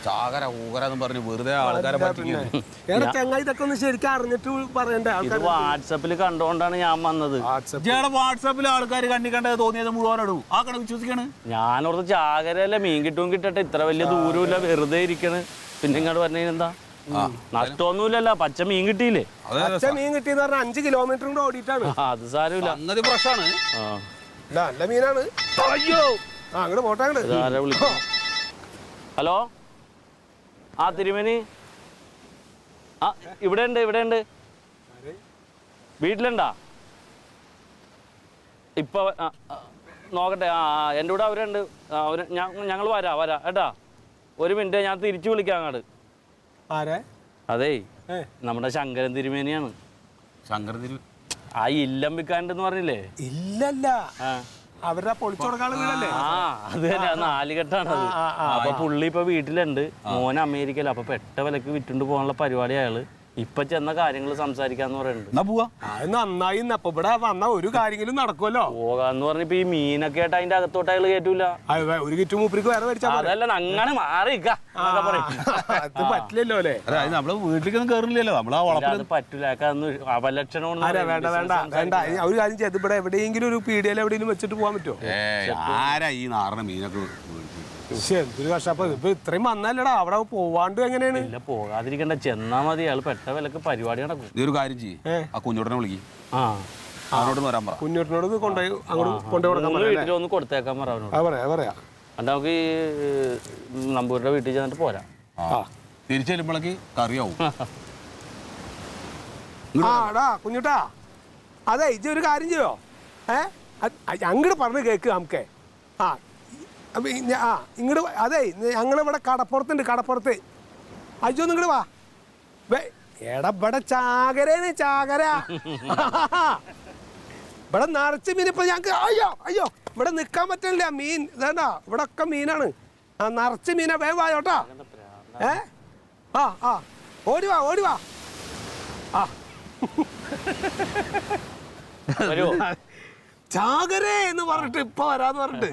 ചാകര ഊകര പറഞ്ഞു വെറുതെ ആൾക്കാരെ ചങ്ങായി ഇതൊക്കെ ഒന്ന് ശരിക്കും അറിഞ്ഞിട്ട് പറയണ്ടേ? വാട്സപ്പിൽ കണ്ടോണ്ടാണ് ഞാൻ വന്നത്. വാട്സാപ്പിൽ ആൾക്കാർ കണ്ടിക്കണ്ടത് തോന്നിയത് മുഴുവനോടും ആ കണ വിശ്വസിക്കാണ്. ഞാനോർത്ത് ചാകരയല്ലേ, മീൻ കിട്ടും കിട്ടട്ടെ, ഇത്ര വലിയ ദൂരമില്ല, വെറുതെ ഇരിക്കണ്. പിന്നെ ഇങ്ങോട്ട് പറഞ്ഞെന്താ നഷ്ടമൊന്നുമില്ലല്ലോ, പച്ച മീൻ കിട്ടിയില്ലേ? പച്ച മീൻ കിട്ടിയെന്ന് പറഞ്ഞാൽ 5 കിലോമീറ്റർ കൂടെ ഓടിയിട്ടാണ്. അത് സാരമില്ല, ഫ്രഷാണ്, നല്ല മീനാണ്. അയ്യോ അങ്ങോട്ട് പോട്ടെ. ഹലോ, ആ തിരുമേനി, ആ ഇവിടെ ഉണ്ട്, ഇവിടെ ഉണ്ട്. വീട്ടിലുണ്ടാ? ഇപ്പൊ നോക്കട്ടെ. എൻ്റെ കൂടെ അവരുണ്ട്. ഞങ്ങൾ വരാം ഏട്ടാ. ഒരു മിനിറ്റ്, ഞാൻ തിരിച്ചു വിളിക്കാം അങ്ങോട്ട്. അതേ, നമ്മുടെ ശങ്കരൻ തിരുമേനിയാണ്. ശങ്കരൻ തിരു ആ ഇല്ലം വിൽക്കാണ്ടെന്ന് പറഞ്ഞില്ലേ? ഇല്ലല്ല, അവരുടെ പൊളിച്ചോടക്കാള് വീടല്ലേ? അത് തന്നെ, 4 കെട്ടാണത്. അപ്പൊ പുള്ളി ഇപ്പൊ വീട്ടിലുണ്ട്, മോൻ അമേരിക്കയില്. അപ്പൊ പെട്ട വിലക്ക് വിറ്റുകൊണ്ട് പോകാനുള്ള പരിപാടി അയാള്. ഇപ്പൊ ചെന്ന കാര്യങ്ങൾ സംസാരിക്കാന്ന് പറയുന്നുണ്ട്. അത് നന്നായി. അപ്പൊ ഇവിടെ വന്ന ഒരു കാര്യങ്ങളും നടക്കുമല്ലോ. പോകാന്ന് പറഞ്ഞപ്പോ ഈ മീനൊക്കെ ആയിട്ട് അതിന്റെ അകത്തോട്ട് അയാൾ കേറ്റൂല. ഒരു കിറ്റ് മൂപ്പരിക്ക് വേറെ മേടിച്ചാ അതല്ല, അങ്ങനെ മാറി അത് പറ്റില്ലല്ലോ അല്ലേ? നമ്മള് വീട്ടിലേക്കൊന്നും കേറില്ലല്ലോ. അത് പറ്റൂല, അപലക്ഷണം. വേണ്ട വേണ്ട വേണ്ട. ഒരു കാര്യം ചെയ്ത് ഇവിടെ എവിടെയെങ്കിലും ഒരു പീഡിയയിൽ എവിടെയെങ്കിലും വെച്ചിട്ട് പോകാൻ പറ്റുമോ? ആരാ ഈ നാറിന മീനൊക്കെ? എന്തൊരു കഷ്ടം. ഇപ്പൊ ഇത്രയും വന്നല്ലടാ, അവിടെ പോവാണ്ട് എങ്ങനെയാണ്? ഇല്ല, പോകാതിരിക്കണ്ട, ചെന്നാ മതി. അയാൾ പെട്ട വിലക്ക് പരിപാടി നടക്കും. ഒരു കാര്യം ചെയ്യേ, ആ കുഞ്ഞോട്ടനെ വിളിക്കും, അവനോട് വരാൻ പറ. കുഞ്ഞോട്ടിനോട് കൊണ്ടുപോയി അങ്ങോട്ട് കൊണ്ടുപോയി വീട്ടിലൊന്ന് കൊടുത്തേക്കാൻ പറ അവനോട്. പറയാ എന്നിട്ട് നമുക്ക് ഈ നമ്പൂരിന്റെ വീട്ടിൽ ചെന്നിട്ട് പോരാ. തിരിച്ചു ചെല്ലുമ്പോഴേക്ക് കറിയാവും. കുഞ്ഞുട്ടാ, അതെ, ഇജ്ജ് ഒരു കാര്യം ചെയ്യോ? അങ്ങോട്ട് പറഞ്ഞ് കേക്ക് നമുക്ക്. ഇങ്ങോട്ട് അതെ, ഞങ്ങളിവിടെ കടപ്പുറത്തുണ്ട്, കടപ്പുറത്ത്. അജൊന്നും ഇങ്ങോട്ട് വാ. എടാ, ഇവിടെ ചാകരേന്ന്, ചാകര. ഇവിടെ നിറച്ച് മീൻ. ഇപ്പൊ ഞങ്ങക്ക് അയ്യോ ഇവിടെ നിക്കാൻ പറ്റില്ല. മീൻ ഇതാ, ഇവിടെ ഒക്കെ മീനാണ്. നിറച്ച് മീനാ. വേഗം വായോട്ടാ. ഓടിവാ. ചാകരേ എന്ന് പറഞ്ഞിട്ട് ഇപ്പൊ വരാന്ന് പറഞ്ഞിട്ട്